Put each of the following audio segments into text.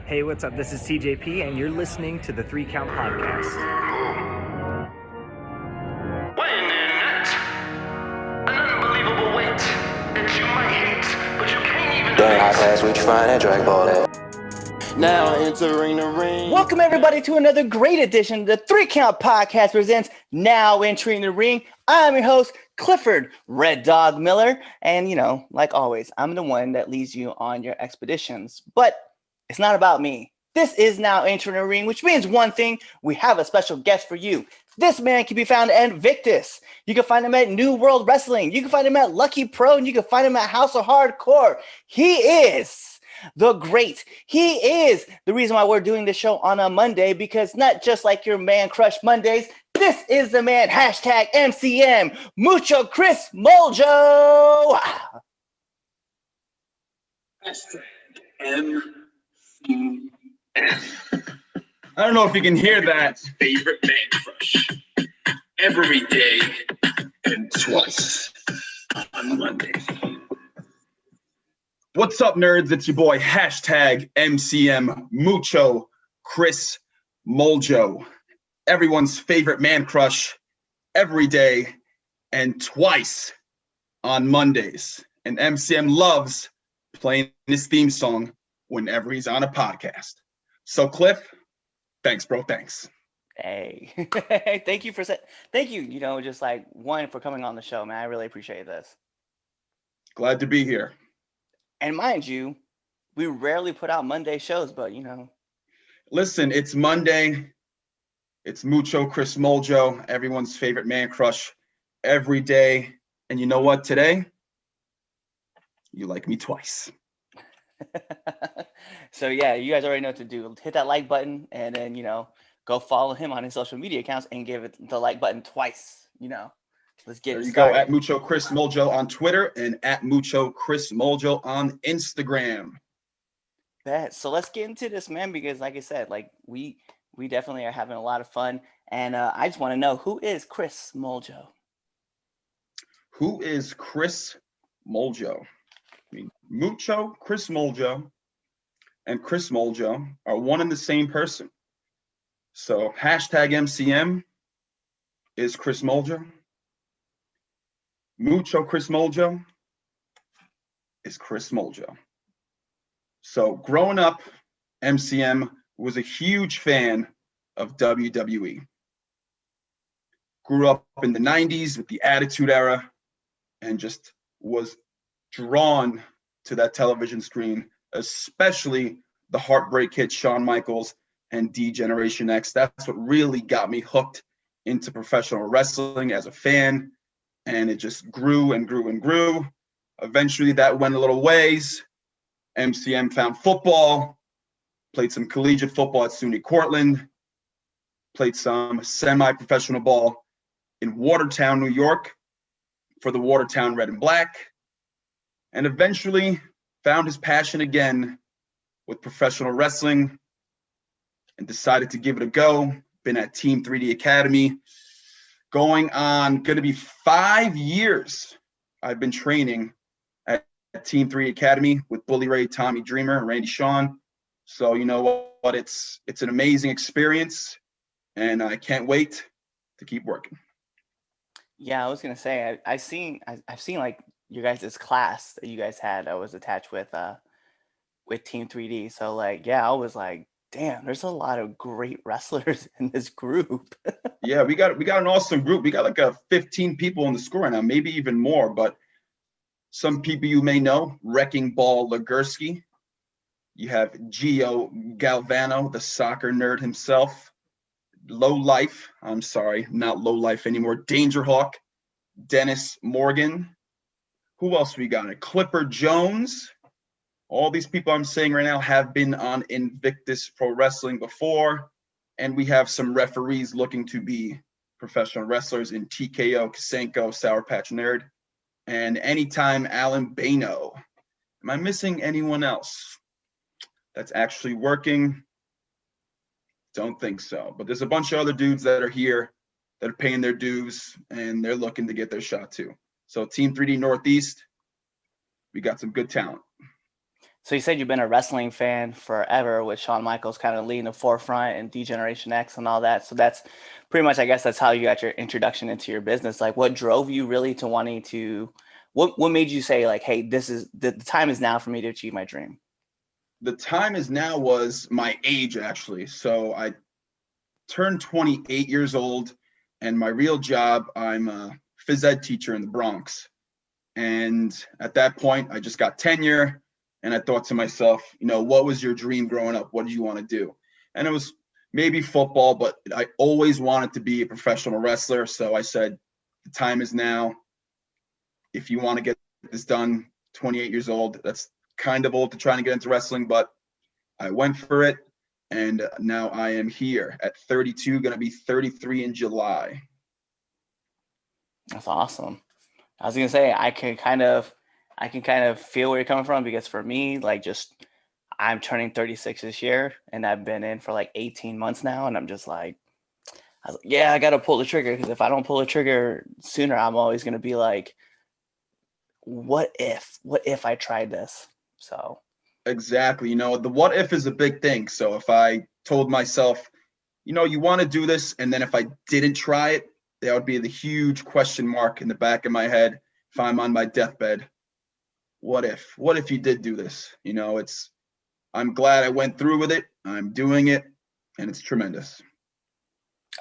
Hey, what's up? This is TJP, and you're listening to the 3 Count Podcast. When in it, an unbelievable weight that you might hate, but you can't even Dang, high pass, we trying that drag ball that. Now entering the ring. Welcome everybody to another great edition. The 3 Count Podcast presents Now Entering the Ring. I'm your host, Clifford Red Dog Miller. And like always, I'm the one that leads you on your expeditions. But it's not about me. This is Now Entering the Ring, which means one thing. We have a special guest for you. This man can be found at Invictus. You can find him at New World Wrestling. You can find him at Lucky Pro. And you can find him at House of Hardcore. He is the great. He is the reason why we're doing this show on a Monday, because not just like your man crush Mondays, this is the man, hashtag MCM, Mucho Chris Moljo. Hashtag MCM. I don't know if you can hear that. Favorite man crush. Every day and twice on Monday. What's up, nerds? It's your boy, hashtag MCM, Mucho Chris Moljo. Everyone's favorite man crush every day and twice on Mondays. And MCM loves playing his theme song whenever he's on a podcast. So, Cliff, thanks, bro. Thanks. Hey, thank you, just like one for coming on the show, man. I really appreciate this. Glad to be here. And mind you, we rarely put out Monday shows, but Listen, it's Monday. It's Mucho Chris Moljo, everyone's favorite man crush every day. And you know what? Today, you like me twice. So yeah, you guys already know what to do. Hit that like button and then, go follow him on his social media accounts and give it the like button twice. Let's get it started. Go, at Mucho Chris Moljo on Twitter and at Mucho Chris Moljo on Instagram. So let's get into this, man, because like I said, like we definitely are having a lot of fun. And I just want to know, who is Chris Moljo? Who is Chris Moljo? I mean, Mucho Chris Moljo and Chris Moljo are one and the same person. So hashtag MCM is Chris Moljo. Mucho Chris Moljo is Chris Moljo. So growing up, MCM was a huge fan of WWE. Grew up in the 90s with the Attitude Era and just was drawn to that television screen, especially the Heartbreak Kid, Shawn Michaels, and D-Generation X. That's what really got me hooked into professional wrestling as a fan. And it just grew and grew and grew. Eventually that went a little ways. MCM found football, played some collegiate football at SUNY Cortland, played some semi-professional ball in Watertown, New York for the Watertown Red and Black, and eventually found his passion again with professional wrestling and decided to give it a go. Been at Team 3D Academy, going to be 5 years I've been training at Team 3 Academy with Bully Ray, Tommy Dreamer, and Randy Shawn. So you know what? It's an amazing experience, and I can't wait to keep working. Yeah, I was gonna say I've seen like your guys' class that you guys had that was attached with Team 3D. So like, yeah, I was like, damn, there's a lot of great wrestlers in this group. Yeah, we got an awesome group. We got like 15 people in the school right now, maybe even more. But some people you may know: Wrecking Ball Legursky. You have Gio Galvano, the soccer nerd himself. Low Life, I'm sorry, not Low Life anymore. Danger Hawk, Dennis Morgan. Who else we got? Clipper Jones. All these people I'm saying right now have been on Invictus Pro Wrestling before. And we have some referees looking to be professional wrestlers in TKO, Kasenko, Sour Patch Nerd, and Anytime Alan Bano. Am I missing anyone else that's actually working? Don't think so. But there's a bunch of other dudes that are here that are paying their dues, and they're looking to get their shot too. So Team 3D Northeast, we got some good talent. So you said you've been a wrestling fan forever, with Shawn Michaels kind of leading the forefront and D-Generation X and all that. So that's pretty much, I guess, that's how you got your introduction into your business. Like, what drove you really to wanting to? What made you say like, hey, this is the time is now for me to achieve my dream? The time is now was my age, actually. So I turned 28 years old, and my real job, I'm a phys ed teacher in the Bronx. And at that point, I just got tenure, and I thought to myself, what was your dream growing up? What did you want to do? And it was maybe football, but I always wanted to be a professional wrestler. So I said, the time is now. If you want to get this done, 28 years old, that's kind of old to try to get into wrestling, but I went for it. And now I am here at 32, going to be 33 in July. That's awesome. I was gonna say I can kind of feel where you're coming from, because for me, like, just I'm turning 36 this year, and I've been in for like 18 months now, and I'm just like, yeah, I gotta pull the trigger, because if I don't pull the trigger sooner, I'm always gonna be like, what if I tried this? So Exactly. The what if is a big thing. So if I told myself, you want to do this, and then if I didn't try it, that would be the huge question mark in the back of my head if I'm on my deathbed. What if? What if you did do this? I'm glad I went through with it. I'm doing it, and it's tremendous.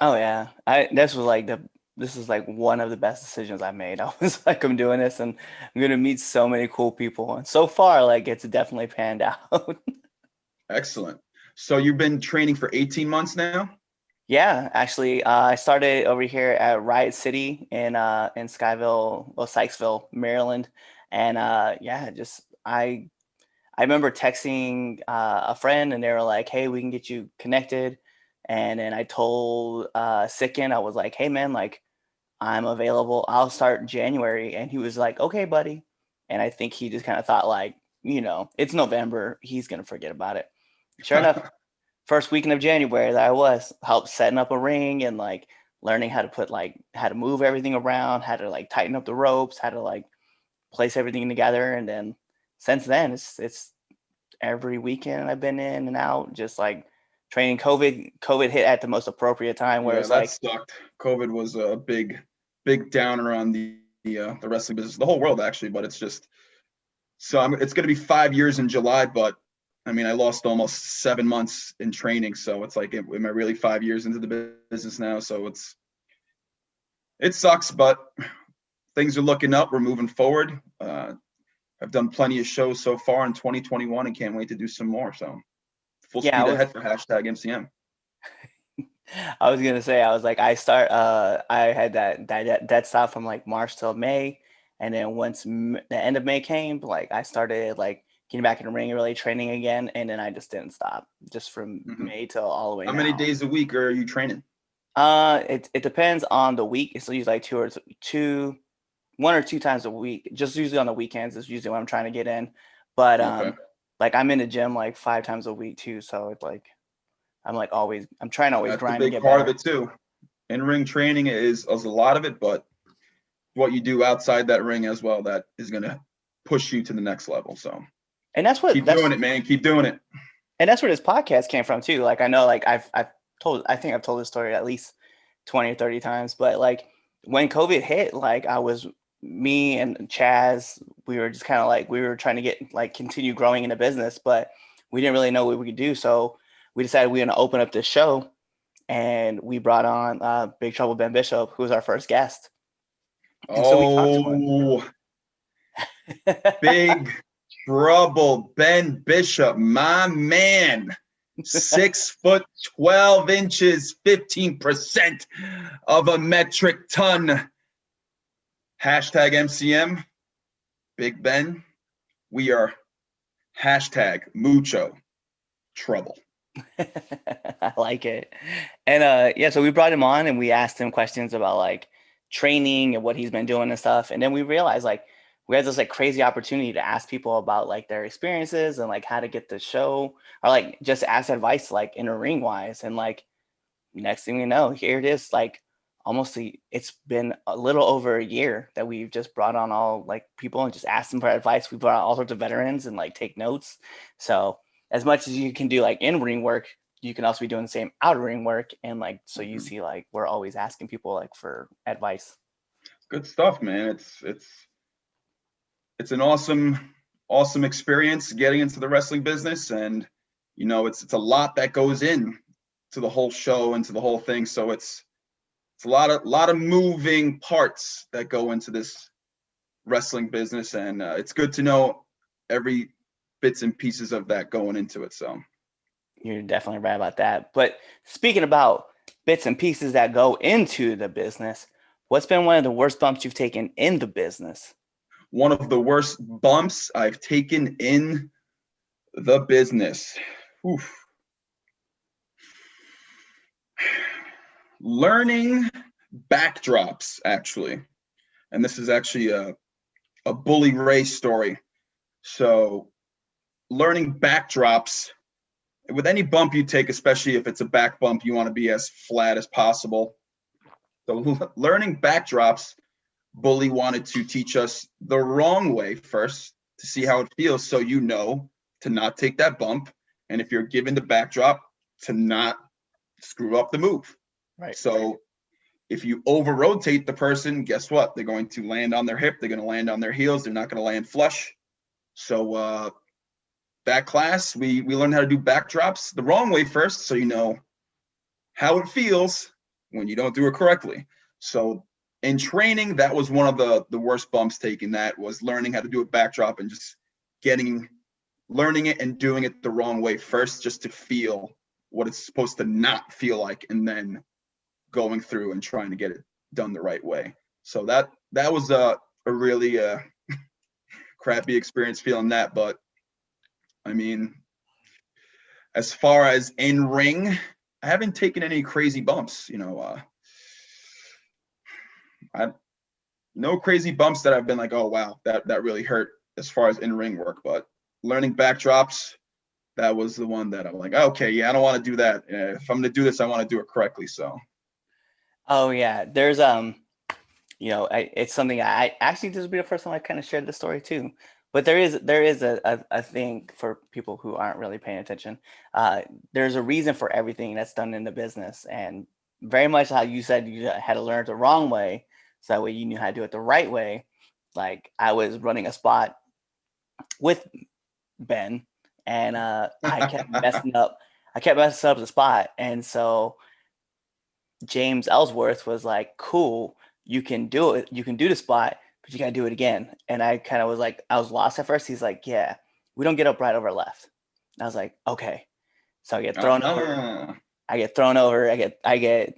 oh yeah, this is like one of the best decisions I made. I was like, I'm doing this, and I'm gonna meet so many cool people, and so far, like, it's definitely panned out. Excellent. So you've been training for 18 months now? Yeah, actually, I started over here at Riot City in Sykesville, Maryland, and yeah, just I remember texting a friend, and they were like, "Hey, we can get you connected," and then I told Sicken, I was like, "Hey, man, like, I'm available. I'll start in January," and he was like, "Okay, buddy," and I think he just kind of thought, like, it's November, he's gonna forget about it. Sure enough, first weekend of January, that I was helped setting up a ring, and like learning how to how to move everything around, how to like tighten up the ropes, how to like place everything together. And then since then, it's every weekend I've been in and out, just like training. COVID hit at the most appropriate time, where Yeah, it's that like, sucked. COVID was a big downer on the wrestling business, the whole world actually. But it's just it's going to be 5 years in July. But I mean, I lost almost 7 months in training, so it's like, am I really 5 years into the business now? So it sucks, but things are looking up. We're moving forward. I've done plenty of shows so far in 2021, and can't wait to do some more. So full yeah, speed ahead for #MCM. I was gonna say, I was like, I had that stop from like March till May, and then once the end of May came, like, I started like getting back in the ring and really training again, and then I just didn't stop, just from Mm-hmm. May till all the way How many now. days a week are you training? It depends on the week. It's usually like two, 1 or 2 times a week. Just usually on the weekends is usually when I'm trying to get in, but Okay. like, I'm in the gym like 5 times a week too, so it's like I'm trying to always That's a grind and big get part of better. it too. In-ring training is a lot of it, but what you do outside that ring as well, that is going to push you to the next level. So And that's what keep that's doing it, man. Keep doing it. and that's where this podcast came from too. Like, I know, like, I think I've told this story at least 20 or 30 times, but like, when COVID hit, like, me and Chaz, we were just kind of like, we were trying to continue growing in the business, but we didn't really know what we could do. So we decided we were going to open up this show, and we brought on Big Trouble Ben Bishop, who was our first guest. And so we talked to him. Oh, Big Trouble Ben Bishop, my man. 6', 12 inches, 15% of a metric ton. #MCM, Big Ben. We are #mucho trouble. I like it. And yeah, so we brought him on, and we asked him questions about like training and what he's been doing and stuff. And then we realized, like, we had this like crazy opportunity to ask people about like their experiences and like how to get the show, or like just ask advice like in a ring wise. And like, next thing we know, here it is, like it's been a little over a year that we've just brought on all like people and just asked them for advice. We brought on all sorts of veterans and like take notes. So as much as you can do like in ring work, you can also be doing the same out of ring work. And like, so you see, like, we're always asking people like for advice. Good stuff, man. It's an awesome experience getting into the wrestling business, and it's a lot that goes in to the whole show and to the whole thing. So it's a lot of moving parts that go into this wrestling business, and it's good to know every bits and pieces of that going into it. So you're definitely right about that. But speaking about bits and pieces that go into the business, what's been one of the worst bumps you've taken in the business? One of the worst bumps I've taken in the business. Oof. Learning backdrops, actually. And this is actually a Bully Ray story. So learning backdrops, with any bump you take, especially if it's a back bump, you want to be as flat as possible. So learning backdrops, Bully wanted to teach us the wrong way first to see how it feels, so to not take that bump, and if you're given the backdrop, to not screw up the move. Right. So if you over rotate the person, guess what? They're going to land on their hip, they're going to land on their heels, they're not going to land flush. So that class, we learned how to do backdrops the wrong way first, so you know how it feels when you don't do it correctly. So in training, that was one of the worst bumps taken. That was learning how to do a backdrop and just learning it and doing it the wrong way first, just to feel what it's supposed to not feel like, and then going through and trying to get it done the right way. So that was a really crappy experience feeling that. But I mean, as far as in ring, I haven't taken any crazy bumps. No crazy bumps that I've been like, oh wow, that really hurt as far as in ring work. But learning backdrops, that was the one that I'm like, okay, yeah, I don't want to do that. If I'm going to do this, I want to do it correctly. So. Oh yeah, there's it's something I actually, this will be the first time I kind of shared the story too. But there is a thing for people who aren't really paying attention. There's a reason for everything that's done in the business, and very much how you said you had to learn it the wrong way, so that way you knew how to do it the right way. Like, I was running a spot with Ben, and I kept messing up. I kept messing up the spot, and so James Ellsworth was like, "Cool, you can do it. You can do the spot, but you gotta do it again." And I kind of was like, I was lost at first. He's like, "Yeah, we don't get up right over left." And I was like, "Okay." So I get thrown over. I get thrown over. I get, I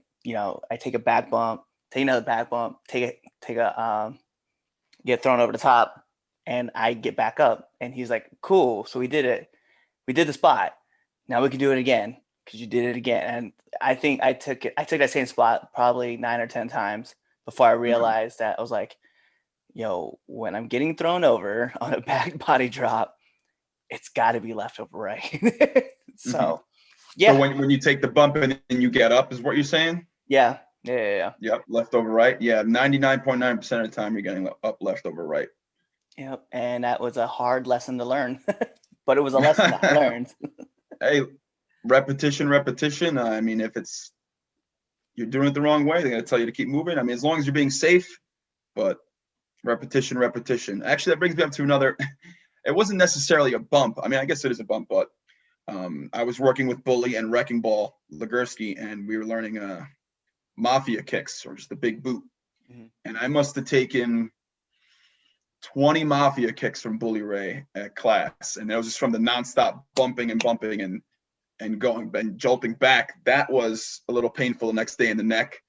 take a back bump, take another back bump, get thrown over the top, and I get back up. And he's like, "Cool, so we did it. We did the spot. Now we can do it again because you did it again." And I think I took that same spot probably 9 or 10 times before I realized that I was like, when I'm getting thrown over on a back body drop, it's got to be left over right. So, yeah. So when you take the bump and you get up, is what you're saying? Yeah. Yep, left over right. Yeah, 99.9% of the time you're getting up left over right. Yep, and that was a hard lesson to learn, but it was a lesson that I learned. Hey, repetition. I mean, if you're doing it the wrong way, they're gonna tell you to keep moving. I mean, as long as you're being safe, but repetition. Actually, that brings me up to another. It wasn't necessarily a bump. I mean, I guess it is a bump, but I was working with Bully and Wrecking Ball Legursky, and we were learning mafia kicks, or just the big boot. Mm-hmm. And I must have taken 20 mafia kicks from Bully Ray at class, and that was just from the nonstop bumping and going and jolting back. That was a little painful the next day in the neck.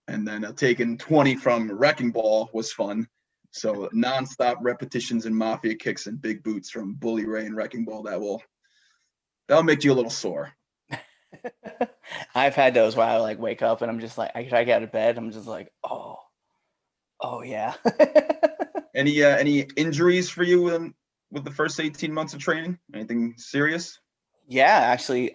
And then taking 20 from Wrecking Ball was fun. So nonstop repetitions and mafia kicks and big boots from Bully Ray and Wrecking Ball, that'll make you a little sore. I've had those where I like wake up and I'm just like, I try to get out of bed, I'm just like, oh yeah. Any injuries for you with the first 18 months of training? Anything serious? Yeah, actually.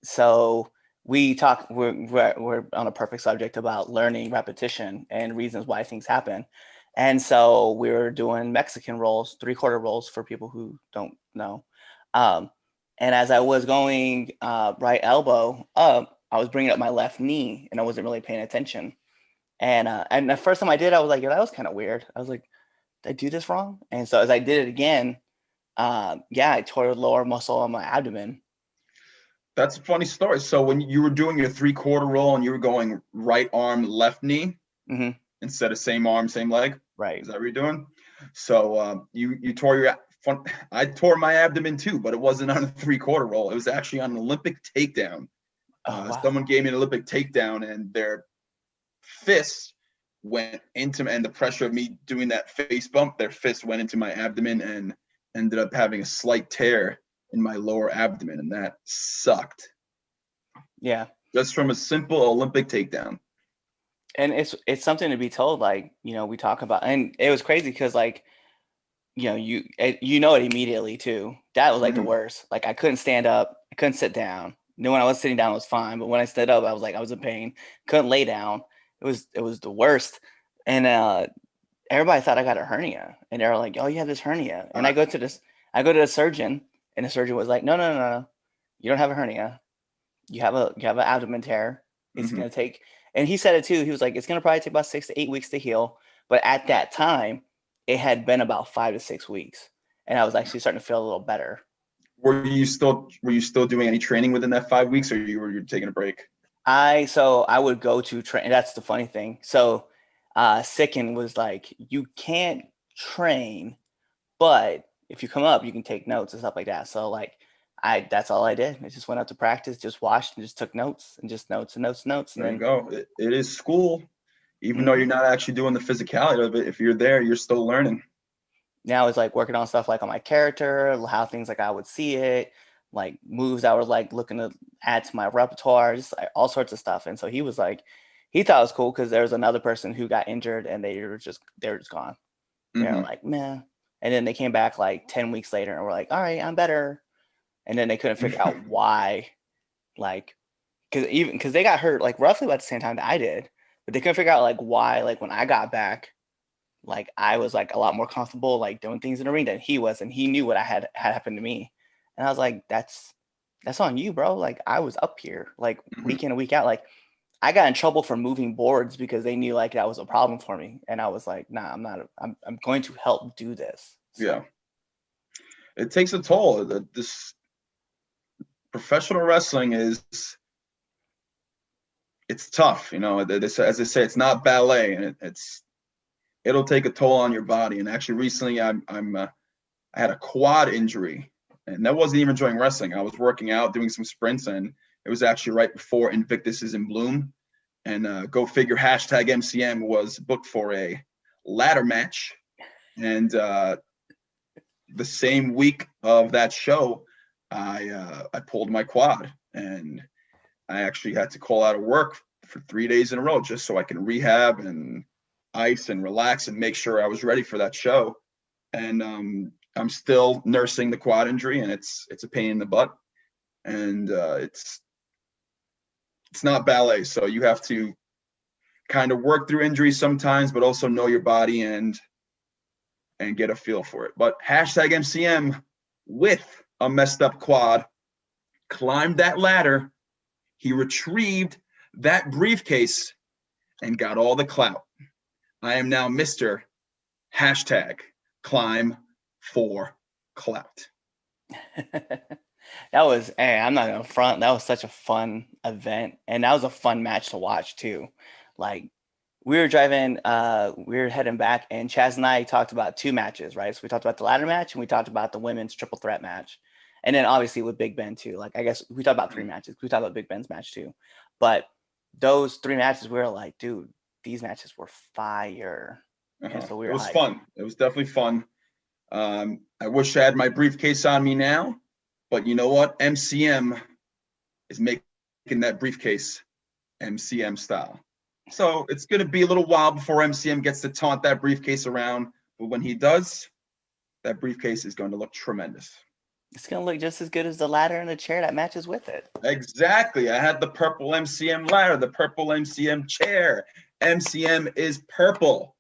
So we're on a perfect subject about learning repetition and reasons why things happen. And so we were doing Mexican rolls, 3/4 rolls for people who don't know. Um, and as I was going right elbow up, I was bringing up my left knee and I wasn't really paying attention. And the first time I did, I was like, yeah, that was kind of weird. I was like, did I do this wrong? And so as I did it again, yeah, I tore the lower muscle on my abdomen. That's a funny story. So when you were doing your 3/4 roll and you were going right arm, left knee Hmm. instead of same arm, same leg, Right. is that what you're doing? So you tore your I tore my abdomen too, but it wasn't on a 3/4 roll. It was actually on an Olympic takedown. Oh, wow. Someone gave me an Olympic takedown, and their fist went into, and the pressure of me doing that face bump, their fist went into my abdomen and ended up having a slight tear in my lower abdomen, and that sucked. Yeah. Just from a simple Olympic takedown. And it's something to be told, like, we talk about, and it was crazy because, like, you know it immediately too. That was like the worst. Like, I couldn't stand up, I couldn't sit down. When I was sitting down, it was fine, but when I stood up, I was in pain. Couldn't lay down. It was the worst. And everybody thought I got a hernia, and they were like, "Oh, you have this hernia." And I go to the surgeon, and the surgeon was like, "No, no, no, no, you don't have a hernia. You have an abdomen tear. It's gonna take." And he said it too. He was like, "It's gonna probably take about 6 to 8 weeks to heal." But at that time, it had been about 5 to 6 weeks, and I was actually starting to feel a little better. Were you still doing any training within that 5 weeks, or you were taking a break? So I would go to train. That's the funny thing. So Sicken was like, "You can't train, but if you come up, you can take notes and stuff like that." So, like, that's all I did. I just went out to practice, just watched and just took notes and just notes and notes and notes. And There you then go. It is school. Even though you're not actually doing the physicality of it, if you're there, you're still learning. now it's like working on stuff like on my character, how things like I would see it, like moves I was like looking to add to my repertoire, just like all sorts of stuff. And so he was like, he thought it was cool because there was another person who got injured and they were just gone. They were like, man. And then they came back like 10 weeks later and were like, all right, I'm better. And then they couldn't figure out why, like, because they got hurt like roughly about the same time that I did, but they couldn't figure out like why, like when I got back, like I was like a lot more comfortable like doing things in the ring than he was, and he knew what had happened to me. And I was like, that's on you, bro. Like, I was up here like week in and week out. Like, I got in trouble for moving boards because they knew like that was a problem for me, and I was like, nah, I'm not. I'm going to help do this. So, Yeah, it takes a toll. This professional wrestling it's tough. As they say, it's not ballet, and it'll take a toll on your body. And actually, recently, I had a quad injury, and that wasn't even during wrestling. I was working out, doing some sprints, and it was actually right before Invictus is in bloom. And go figure, hashtag MCM was booked for a ladder match. And the same week of that show, I pulled my quad, and I actually had to call out of work for 3 days in a row just so I can rehab and ice and relax and make sure I was ready for that show. And I'm still nursing the quad injury, and it's a pain in the butt, and it's not ballet. So you have to kind of work through injuries sometimes, but also know your body and get a feel for it. But hashtag MCM with a messed up quad climbed that ladder. He retrieved that briefcase and got all the clout. I am now Mr. hashtag climb for clout. that was, hey, I'm not gonna front. That was such a fun event, and that was a fun match to watch too. Like, we were driving, we were heading back, and Chaz and I talked about 2 matches, right? So we talked about the ladder match, and we talked about the women's triple threat match, and then obviously with Big Ben too. Like, I guess we talked about 3 matches. We talked about Big Ben's match too, but those 3 matches, we were like, dude, these matches were fire. And so we were It was hyped. fun. It was definitely fun. I wish I had my briefcase on me now, but you know what? MCM is making that briefcase MCM style. So it's going to be a little while before MCM gets to taunt that briefcase around. But when he does, that briefcase is going to look tremendous. It's gonna look just as good as the ladder and the chair that matches with it. Exactly. I had the purple MCM ladder, the purple MCM chair. MCM is purple.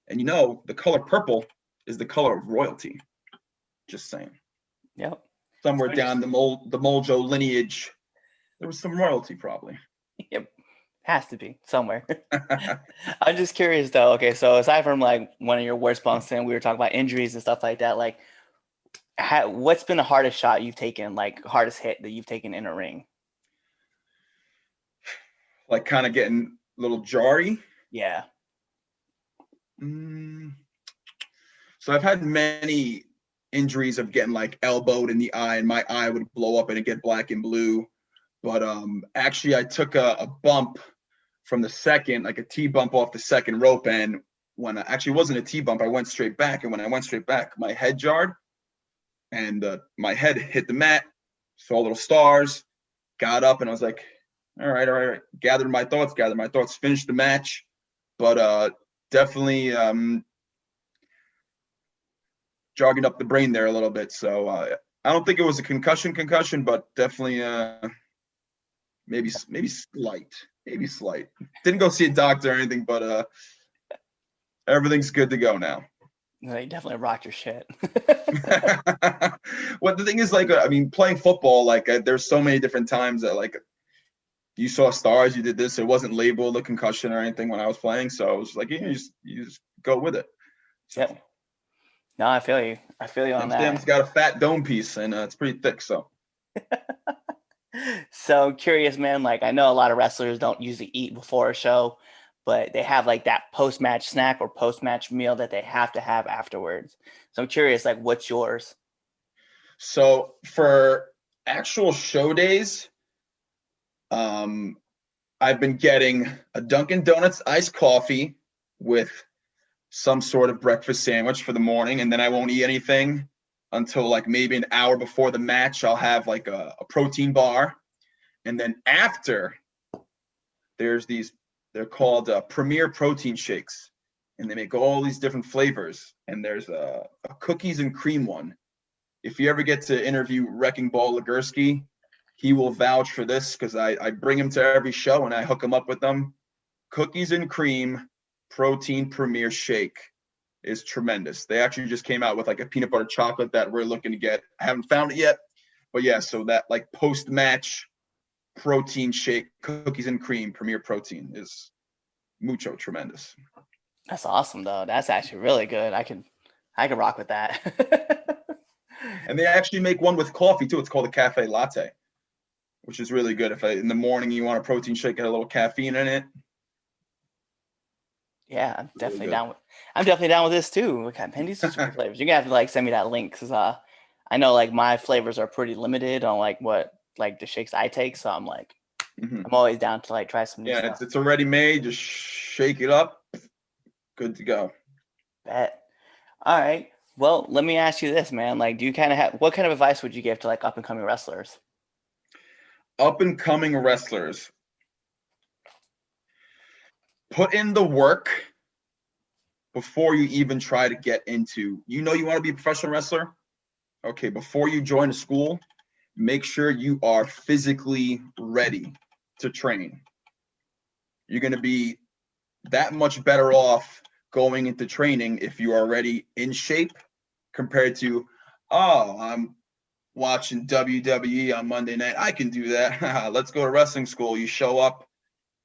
And you know, the color purple is the color of royalty. Just saying. Yep. Somewhere So down the Moljo lineage, there was some royalty probably. Yep. Has to be somewhere. I'm just curious though. Okay, so aside from like one of your worst bumps, and we were talking about injuries and stuff like that, like what's been the hardest shot you've taken, like hardest hit that you've taken in a ring? Like kind of getting a little jarry. Yeah. So I've had many injuries of getting like elbowed in the eye, and my eye would blow up and it'd get black and blue. But actually, I took a bump from the second, like a T bump off the second rope, and when actually it wasn't a T bump, I went straight back, and when I went straight back, my head jarred, and my head hit the mat, saw little stars, got up, and I was like, all right, gathered my thoughts, finished the match, but definitely jogging up the brain there a little bit. So I don't think it was a concussion, but definitely maybe slight. Didn't go see a doctor or anything, but everything's good to go now. No, you definitely rocked your shit. Well, the thing is, like, I mean, playing football, like, there's so many different times that, like, you saw stars, you did this. It wasn't labeled a concussion or anything when I was playing, so I was like, you just go with it. So. Yep. No, I feel you. I feel you on that. MCM's got a fat dome piece, and it's pretty thick, so. So curious, man. Like I know a lot of wrestlers don't usually eat before a show, but they have like that post-match snack or post-match meal that they have to have afterwards. So I'm curious, like, what's yours? So for actual show days, I've been getting a Dunkin' Donuts iced coffee with some sort of breakfast sandwich for the morning, and then I won't eat anything until like maybe an hour before the match. I'll have like a protein bar, and then after, there's these, they're called Premier Protein Shakes, and they make all these different flavors, and there's a cookies and cream one. If you ever get to interview Wrecking Ball Legursky, he will vouch for this because I bring him to every show and I hook him up with them. Cookies and cream protein premier shake is tremendous. They actually just came out with like a peanut butter chocolate that we're looking to get. I haven't found it yet, but yeah, so that like post-match protein shake, cookies and cream premier protein is mucho tremendous. That's awesome, though. That's actually really good. I can rock with that. And they actually make one with coffee too. It's called a cafe latte, which is really good. If in the morning you want a protein shake, get a little caffeine in it. Yeah, I'm definitely down with this too. What kind of these super flavors? You're gonna have to like send me that link because I know like my flavors are pretty limited on like what like the shakes I take. So I'm like, I'm always down to like try some new stuff. It's already made. Just shake it up. Good to go. Bet. All right. Well, let me ask you this, man. Like, do you kind of have what kind of advice would you give to like up and coming wrestlers? Up and coming wrestlers, put in the work before you even try to get into, you want to be a professional wrestler? Okay, before you join a school, make sure you are physically ready to train. You're going to be that much better off going into training if you are already in shape compared to, oh, I'm watching WWE on Monday night. I can do that. Let's go to wrestling school. You show up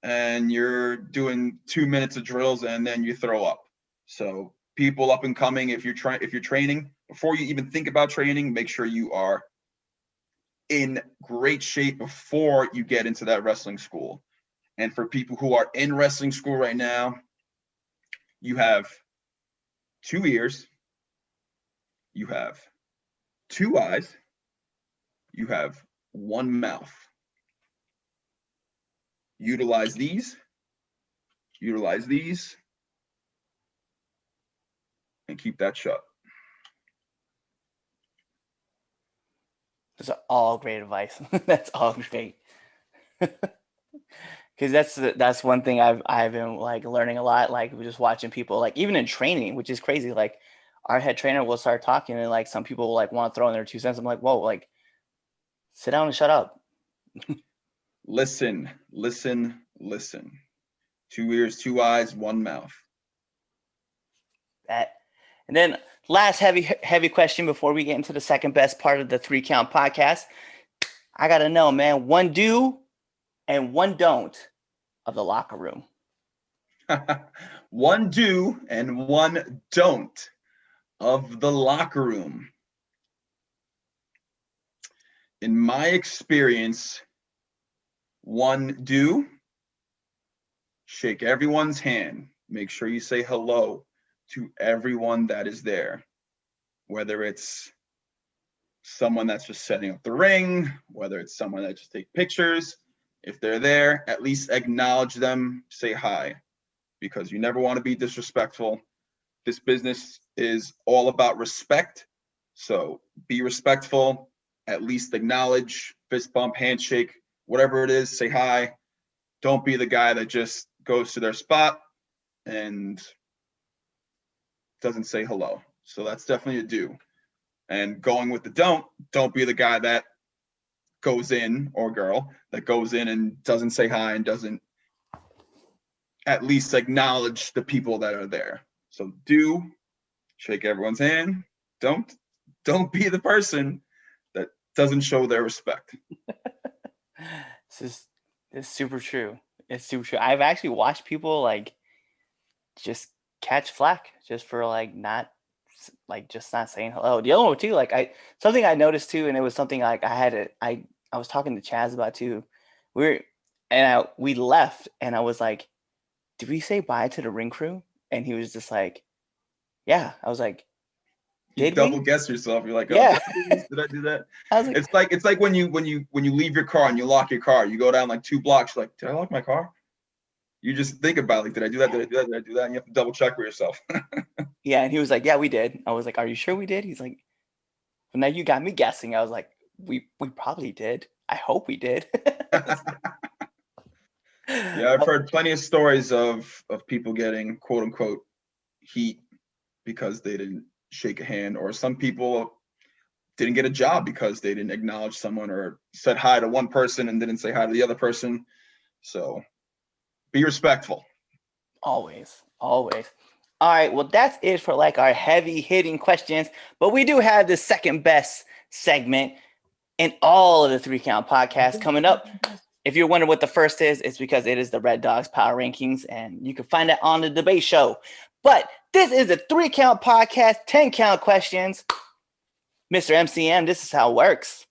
and you're doing 2 minutes of drills and then you throw up. So people up and coming, if you're training, before you even think about training, make sure you are in great shape before you get into that wrestling school. And for people who are in wrestling school right now, you have 2 ears, you have 2 eyes, you have 1 mouth. Utilize these, and keep that shut. Those are all great advice. That's all great. Because that's one thing I've been like learning a lot, like just watching people like even in training, which is crazy. Like our head trainer will start talking, and like some people will like want to throw in their 2 cents. I'm like, whoa, like sit down and shut up. Listen, listen, listen. 2 ears, 2 eyes, 1 mouth. That. And then last heavy question before we get into the second best part of the 3 Count podcast. I gotta know, man, one do and one don't of the locker room. One do and one don't of the locker room. In my experience, one do, shake everyone's hand. Make sure you say hello to everyone that is there, whether it's someone that's just setting up the ring, whether it's someone that just take pictures. If they're there, at least acknowledge them, say hi, because you never want to be disrespectful. This business is all about respect. So be respectful, at least acknowledge, fist bump, handshake, whatever it is, say hi. Don't be the guy that just goes to their spot and doesn't say hello. So that's definitely a do. And going with the don't be the guy that goes in, or girl that goes in and doesn't say hi and doesn't at least acknowledge the people that are there. So do, shake everyone's hand. Don't be the person that doesn't show their respect. This is super true. It's super true. I've actually watched people like just catch flack just for like not saying hello. The other one too, like something I noticed too, and it was something like I was talking to Chaz about too. We left, and I was like, did we say bye to the ring crew? And he was just like, yeah. I was like, You did double we? guess yourself. You're like, oh, Yeah. did I do that? I was like, It's like when you leave your car and you lock your car, you go down like 2 blocks, you're like, did I lock my car? You just think about like, did I do that? Did I do that? Did I do that? And you have to double check for yourself. yeah. And he was like, yeah, we did. I was like, are you sure we did? He's like, well, now you got me guessing. I was like, we probably did. I hope we did. Yeah, I've heard plenty of stories of people getting quote unquote heat because they didn't shake a hand, or some people didn't get a job because they didn't acknowledge someone or said hi to one person and didn't say hi to the other person. So be respectful. Always. All right, well, that's it for like our heavy hitting questions, but we do have the second best segment in all of the 3 Count podcasts coming up. If you're wondering what the first is, it's because it is the Red Dogs Power Rankings, and you can find that on the debate show. But this is the 3 Count podcast, 10 count questions. Mr. MCM, this is how it works.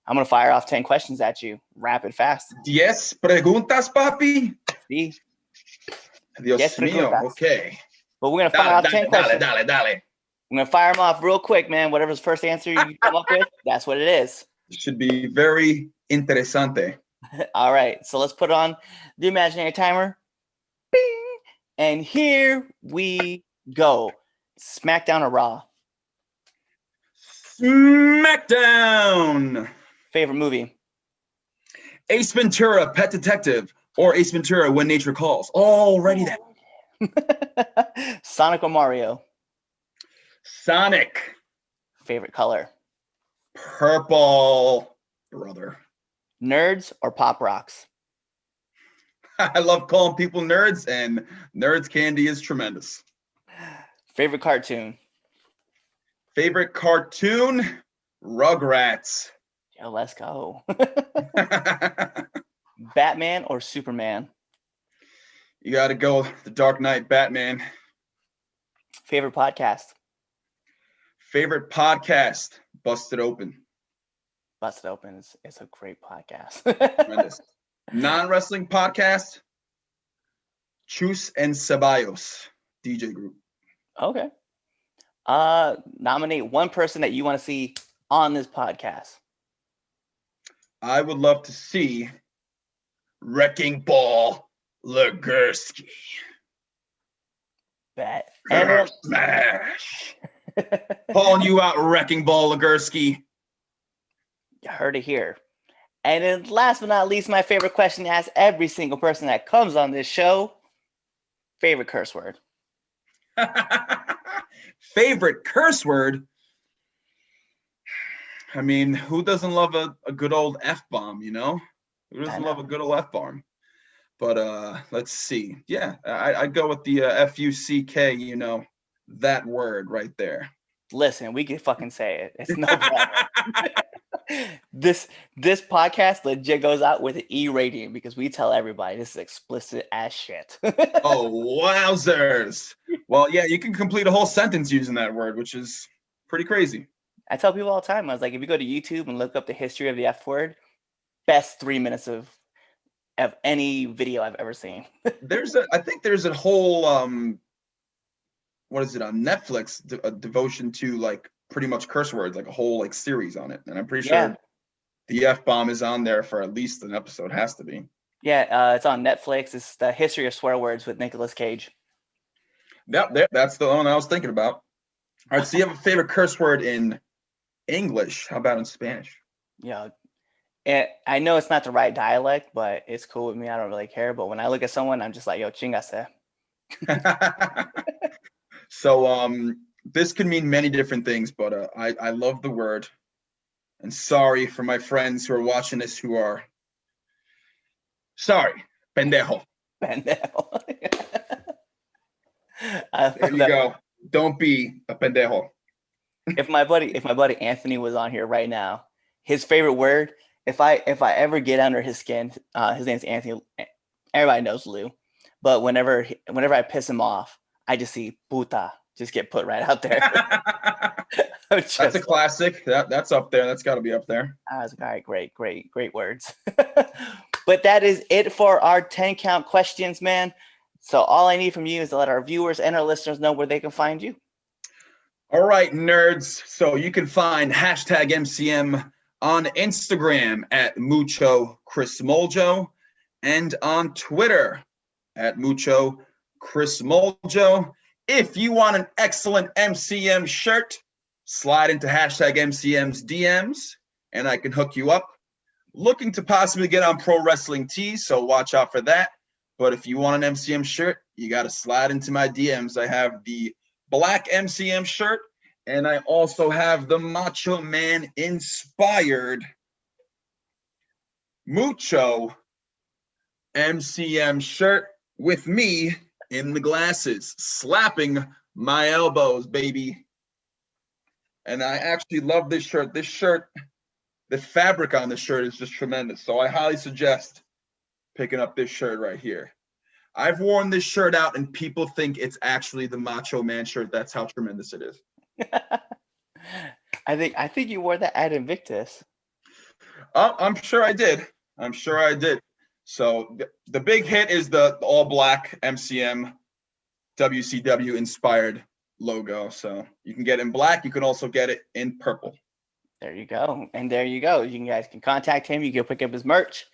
I'm going to fire off 10 questions at you, rapid fast. 10 preguntas, papi. See? Dios Yes, mío. preguntas. Okay. But we're going to fire off 10 questions. Dale. I'm going to fire them off real quick, man. Whatever's the first answer you come up with, that's what it is. It should be very interesante. All right, so let's put on the imaginary timer. Bing! And here we go. SmackDown or Raw? SmackDown. Favorite movie? Ace Ventura, Pet Detective, or Ace Ventura, When Nature Calls. Already there. Sonic or Mario? Sonic. Favorite color? Purple, brother. Nerds or Pop Rocks? I love calling people nerds, and Nerds candy is tremendous. Favorite cartoon? Favorite cartoon? Rugrats. Yo, let's go. Batman or Superman? You got to go The Dark Knight, Batman. Favorite podcast? Favorite podcast? Busted Open. Busted Open is a great podcast. Tremendous. Non-wrestling podcast? Chus and Ceballos, DJ group. Okay. Nominate one person that you want to see on this podcast. I would love to see Wrecking Ball Legursky. Bet. Smash. Calling you out, Wrecking Ball Legursky. You heard it here. And then last but not least, my favorite question to ask every single person that comes on this show. Favorite curse word? Favorite curse word? I mean, who doesn't love a good old F-bomb, you know? Who doesn't love a good old F-bomb? But let's see. Yeah, I'd go with the F-U-C-K, you know, that word right there. Listen, we can fucking say it. It's no problem. This podcast legit goes out with an E rating because we tell everybody this is explicit as shit. Oh, wowzers. Well, yeah, you can complete a whole sentence using that word, which is pretty crazy. I tell people all the time, I was like, if you go to YouTube and look up the history of the F word, best 3 minutes of any video I've ever seen. I think there's a whole what is it on Netflix? A devotion to like pretty much curse words, like a whole like series on it. And I'm pretty sure the F-bomb is on there for at least an episode. Has to be. Yeah, it's on Netflix. It's the history of swear words with Nicolas Cage. Yep, that's the one I was thinking about. All right, so you have a favorite curse word in English? How about in Spanish? Yeah, I know it's not the right dialect, but it's cool with me. I don't really care. But when I look at someone, I'm just like, yo, chingase. So this could mean many different things, but I love the word. And sorry for my friends who are watching this who are sorry, pendejo. Pendejo. There you go. Don't be a pendejo. If my buddy Anthony was on here right now, his favorite word, if I ever get under his skin, his name's Anthony. Everybody knows Lou, but whenever I piss him off, I just see puta just get put right out there. That's a classic. That's up there. That's got to be up there. All right, great words. But that is it for our 10 count questions, man. So all I need from you is to let our viewers and our listeners know where they can find you. All right, nerds. So you can find hashtag MCM on Instagram at Mucho Chris Moljo and on Twitter at Mucho Chris Moljo. If you want an excellent MCM shirt, slide into hashtag MCM's DMs and I can hook you up. Looking to possibly get on Pro Wrestling Tees, so watch out for that. But if you want an MCM shirt, you got to slide into my DMs. I have the black MCM shirt, and I also have the Macho Man inspired Mucho MCM shirt with me in the glasses, slapping my elbows, baby. And I actually love this shirt. This shirt, the fabric on the shirt is just tremendous. So I highly suggest picking up this shirt right here. I've worn this shirt out and people think it's actually the Macho Man shirt. That's how tremendous it is. I think you wore that at Invictus. I'm sure I did. So the big hit is the all black MCM WCW inspired logo. So you can get it in black. You can also get it in purple. There you go. And there you go. You guys can contact him. You can pick up his merch.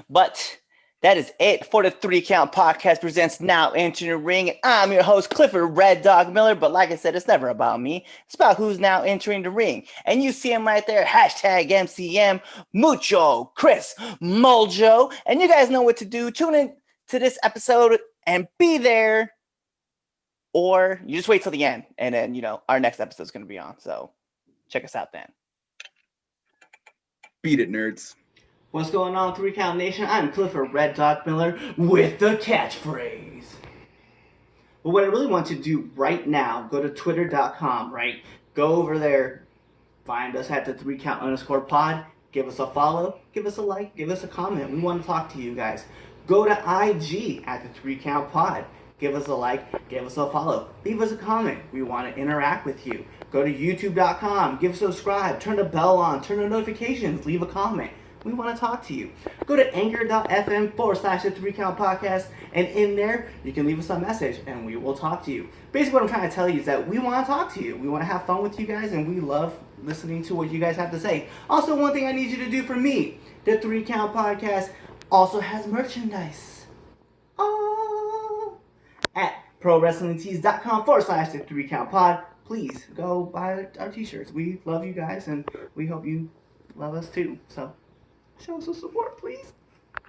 But that is it for the 3 Count Podcast presents Now Entering the Ring. I'm your host, Clifford Red Dog Miller. But like I said, it's never about me. It's about who's now entering the ring. And you see him right there, hashtag MCM, Mucho Chris Moljo. And you guys know what to do. Tune in to this episode and be there. Or you just wait till the end. And then, our next episode is going to be on. So check us out then. Beat it, nerds. What's going on, 3 Count Nation? I'm Clifford Red Dog Miller with the catchphrase. But what I really want to do right now, go to twitter.com, right? Go over there, find us at the 3count_pod, give us a follow, give us a like, give us a comment. We want to talk to you guys. Go to IG at the 3 Count Pod. Give us a like, give us a follow, leave us a comment. We want to interact with you. Go to youtube.com, give a subscribe, turn the bell on, turn the notifications, leave a comment. We want to talk to you. Go to anchor.fm/the 3 Count Podcast, and in there, you can leave us a message, and we will talk to you. Basically, what I'm trying to tell you is that we want to talk to you. We want to have fun with you guys, and we love listening to what you guys have to say. Also, one thing I need you to do for me, the 3 Count Podcast also has merchandise. At ProWrestlingTees.com/the 3 Count Pod. Please go buy our t-shirts. We love you guys, and we hope you love us too. So show us some support, please.